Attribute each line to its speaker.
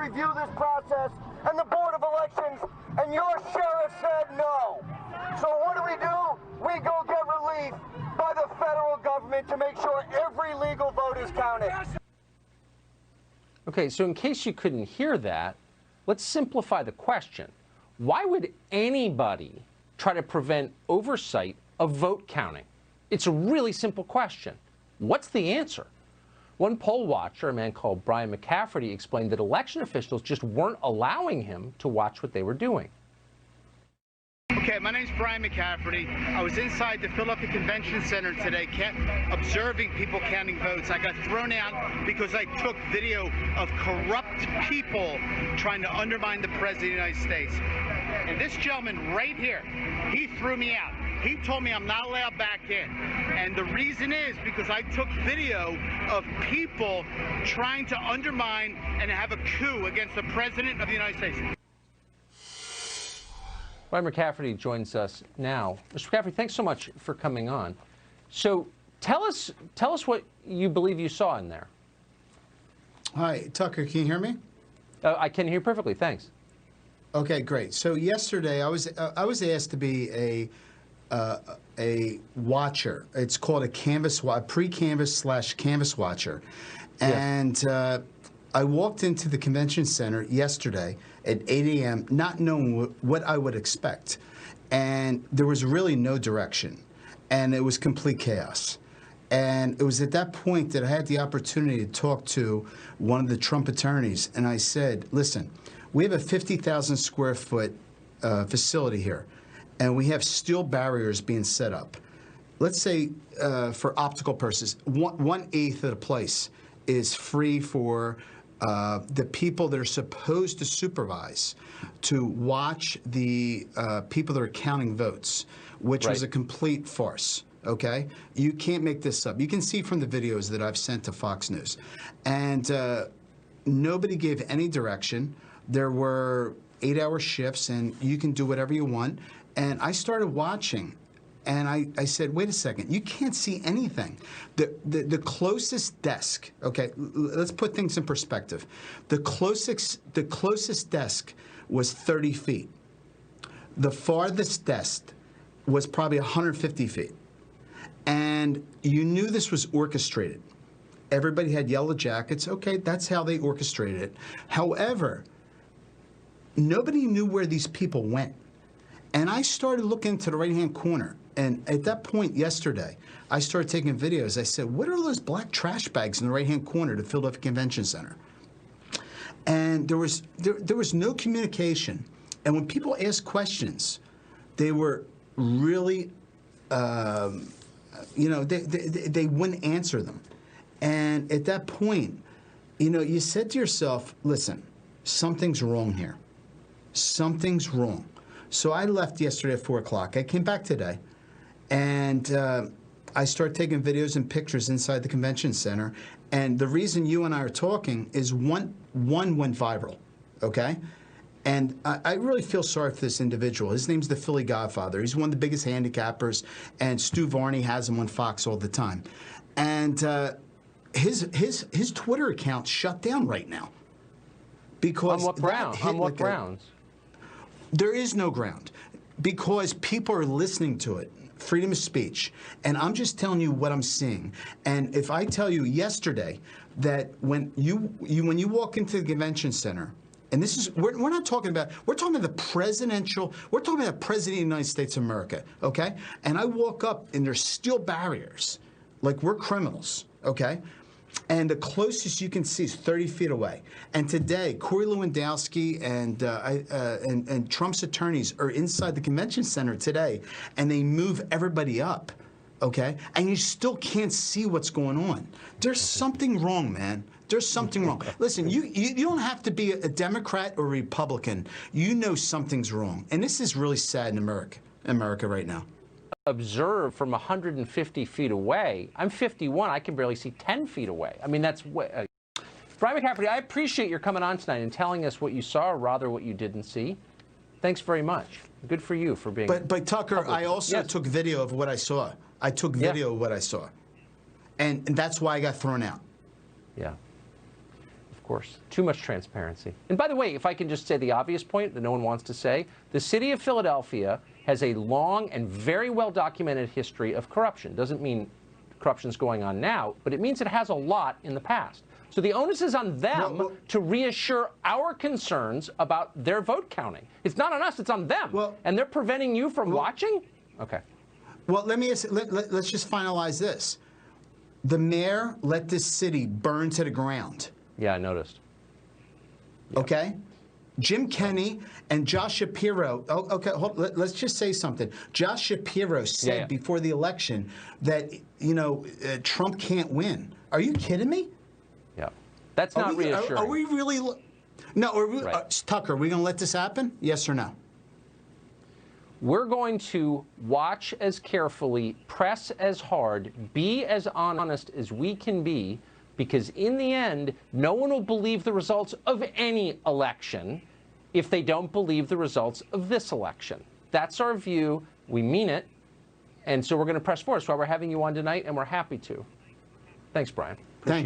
Speaker 1: review this process, and the Board of Elections and your sheriff said no. So what do? We go get relief by the federal government to make sure every legal vote is counted.
Speaker 2: Okay, so in case you couldn't hear that, let's simplify the question. Why would anybody try to prevent oversight of vote counting? It's a really simple question. What's the answer? One poll watcher, a man called Brian McCafferty, explained that election officials just weren't allowing him to watch what they were doing.
Speaker 3: Okay, my name's Brian McCafferty. I was inside the Philadelphia Convention Center today observing people counting votes. I got thrown out because I took video of corrupt people trying to undermine the President of the United States. And this gentleman right here, he threw me out. He told me I'm not allowed back in. And the reason is because I took video of people trying to undermine and have a coup against the President of the United States.
Speaker 2: Brian McCafferty joins us now. Mr. McCafferty, thanks so much for coming on. So tell us what you believe you saw in there.
Speaker 4: Hi, Tucker, can you hear me?
Speaker 2: I can hear you perfectly, thanks.
Speaker 4: Okay, great. So yesterday I was asked to be a watcher. It's called a pre-canvass / canvass watcher. And I walked into the convention center yesterday at 8 a.m. not knowing what I would expect. And there was really no direction. And it was complete chaos. And it was at that point that I had the opportunity to talk to one of the Trump attorneys. And I said, listen, we have a 50,000 square foot facility here. And we have steel barriers being set up. Let's say, for optical purposes, 1/8 of the place is free for the people that are supposed to supervise to watch the people that are counting votes, which was a complete farce. Okay? You can't make this up. You can see from the videos that I've sent to Fox News. And nobody gave any direction. There were 8-hour shifts, and you can do whatever you want. And I started watching, and I said, wait a second, you can't see anything. The closest desk, okay, let's put things in perspective. The closest desk was 30 feet. The farthest desk was probably 150 feet. And you knew this was orchestrated. Everybody had yellow jackets. Okay, that's how they orchestrated it. However, nobody knew where these people went. And I started looking to the right-hand corner. And at that point yesterday, I started taking videos. I said, what are those black trash bags in the right-hand corner of the Philadelphia Convention Center? And there was no communication. And when people asked questions, they were really, you know, they wouldn't answer them. And at that point, you know, you said to yourself, listen, something's wrong here. Something's wrong. So I left yesterday at 4 o'clock. I came back today, and I started taking videos and pictures inside the convention center. And the reason you and I are talking is one went viral, okay? And I really feel sorry for this individual. His name's the Philly Godfather. He's one of the biggest handicappers, and Stu Varney has him on Fox all the time. And his Twitter account shut down right now. Because
Speaker 2: on what grounds?
Speaker 4: There is no ground, because people are listening to it. Freedom of speech. And I'm just telling you what I'm seeing. And if I tell you yesterday that when you walk into the convention center, and this is, we're not talking about, we're talking about the presidential, we're talking about the President of the United States of America, okay? And I walk up and there's steel barriers, like we're criminals, okay? And the closest you can see is 30 feet away. And today, Corey Lewandowski and Trump's attorneys are inside the convention center today, and they move everybody up, okay? And you still can't see what's going on. There's something wrong, man. There's something wrong. Listen, you don't have to be a Democrat or a Republican. You know something's wrong. And this is really sad in America right now.
Speaker 2: Observe from 150 feet away. I'm 51. I can barely see 10 feet away. I mean, that's way. Brian McCafferty, I appreciate your coming on tonight and telling us what you saw, or rather what you didn't see. Thanks very much. Good for you for being.
Speaker 4: But Tucker, public. I also took video of what I saw. I took video of what I saw, and that's why I got thrown out.
Speaker 2: Yeah. course. Too much transparency. And by the way, if I can just say the obvious point that no one wants to say, the city of Philadelphia has a long and very well-documented history of corruption. Doesn't mean corruption's going on now, but it means it has a lot in the past. So the onus is on them to reassure our concerns about their vote counting. It's not on us, it's on them. And they're preventing you from watching? Okay.
Speaker 4: Well, let's just finalize this. The mayor let this city burn to the ground.
Speaker 2: Yeah, I noticed. Yep.
Speaker 4: Okay? Jim Kenney and Josh Shapiro. Oh, okay, let's just say something. Josh Shapiro said before the election that, Trump can't win. Are you kidding me?
Speaker 2: Yeah. That's not reassuring.
Speaker 4: Are we really? No, Tucker, are we going to let this happen? Yes or no?
Speaker 2: We're going to watch as carefully, press as hard, be as honest as we can be, because in the end, no one will believe the results of any election if they don't believe the results of this election. That's our view. We mean it. And so we're going to press forward. That's why we're having you on tonight, and we're happy to. Thanks, Brian.
Speaker 4: Thanks.